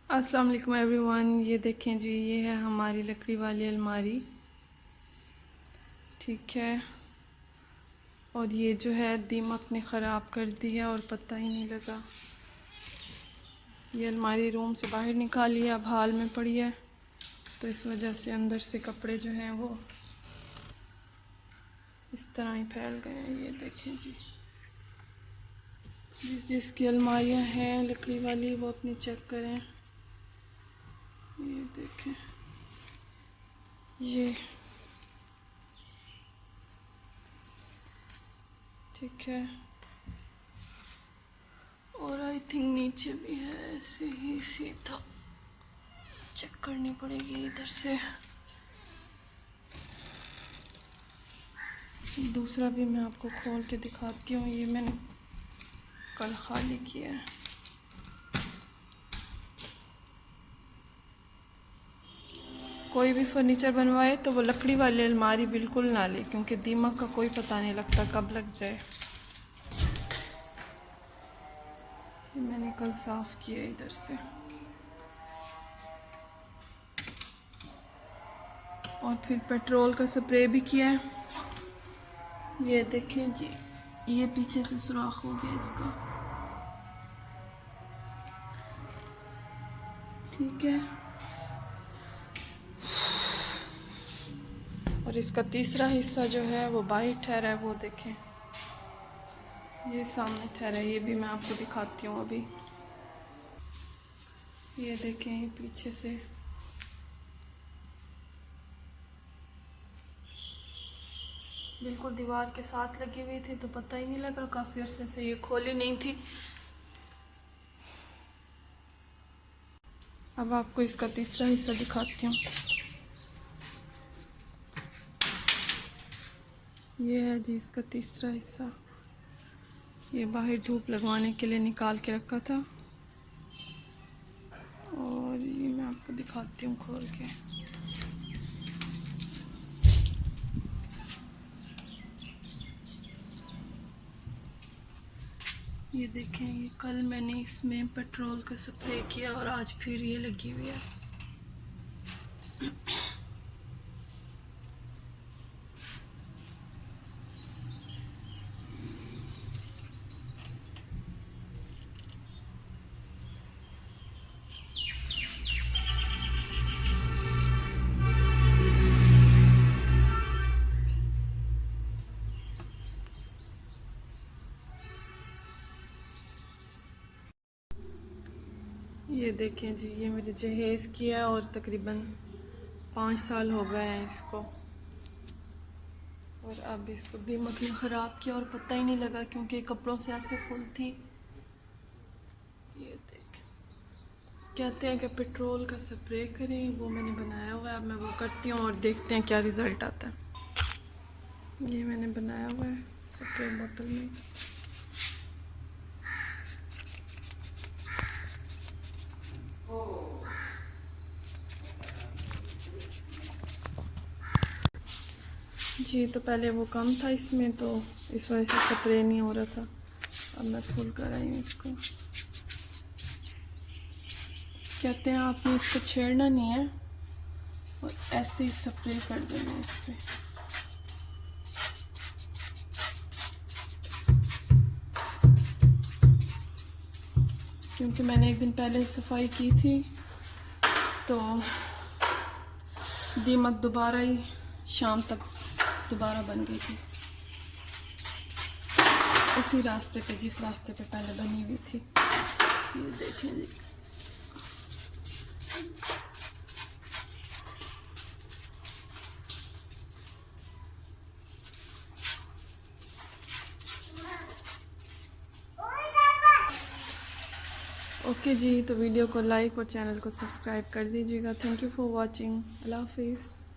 अस्सलाम वालेकुम एवरीवन। ये देखें जी, ये है हमारी लकड़ी वाली अलमारी। ठीक है, और ये जो है दीमक ने ख़राब कर दी है और पता ही नहीं लगा। ये अलमारी रूम से बाहर निकाली है, अब हाल में पड़ी है, तो इस वजह से अंदर से कपड़े जो हैं वो इस तरह ही फैल गए हैं। ये देखें जी, जिसकी अलमारियां हैं लकड़ी वाली वो अपनी चेक करें। ये देखें, ये ठीक है, और आई थिंक नीचे भी है ऐसे ही सीधा। चेक करनी पड़ेगी इधर से। दूसरा भी मैं आपको खोल के दिखाती हूँ। ये मैंने कल खाली किया है। कोई भी फर्नीचर बनवाए तो वो लकड़ी वाली अलमारी बिल्कुल ना ले, क्योंकि दीमक का कोई पता नहीं लगता कब लग जाए। ये मैंने कल साफ़ किया इधर से। और फिर पेट्रोल का स्प्रे भी किया है। ये देखें जी, ये पीछे से सुराख हो गया इसका। ठीक है, और इसका तीसरा हिस्सा जो है वो बाहर ठहरा है। वो देखें, ये सामने ठहरा है। ये भी मैं आपको दिखाती हूँ अभी। ये देखें, ये पीछे से बिल्कुल दीवार के साथ लगी हुई थी, तो पता ही नहीं लगा। काफ़ी अरसे से ये खोली नहीं थी। अब आपको इसका तीसरा हिस्सा दिखाती हूँ। ये है जी इसका तीसरा हिस्सा। ये बाहर धूप लगवाने के लिए निकाल के रखा था, और ये मैं आपको दिखाती हूँ खोल के। ये देखें, ये कल मैंने इसमें पेट्रोल का स्प्रे किया और आज फिर ये लगी हुई है। ये देखें जी, ये मेरे जहेज़ किया और तकरीबन 5 साल हो गए हैं इसको, और अब इसको दीमक ने ख़राब किया और पता ही नहीं लगा, क्योंकि कपड़ों से ऐसे फुल थी। ये देखें, कहते हैं कि पेट्रोल का स्प्रे करें, वो मैंने बनाया हुआ है। अब मैं वो करती हूँ और देखते हैं क्या रिज़ल्ट आता है। ये मैंने बनाया हुआ है स्प्रे बोतल में। जी, तो पहले वो कम था इसमें, तो इस वजह से स्प्रे नहीं हो रहा था। अब मैं फुल कर आई हूँ इसको। कहते हैं आपने इसको छेड़ना नहीं है और ऐसे ही स्प्रे कर देना है इस पर। क्योंकि मैंने एक दिन पहले सफाई की थी, तो दीमक दोबारा ही शाम तक दोबारा बन गई थी, उसी रास्ते पे जिस रास्ते पे पहले बनी हुई थी। ये देखें जी, ओके जी। तो वीडियो को लाइक और चैनल को सब्सक्राइब कर दीजिएगा। Thank you for watching. अल्लाह हाफिज़।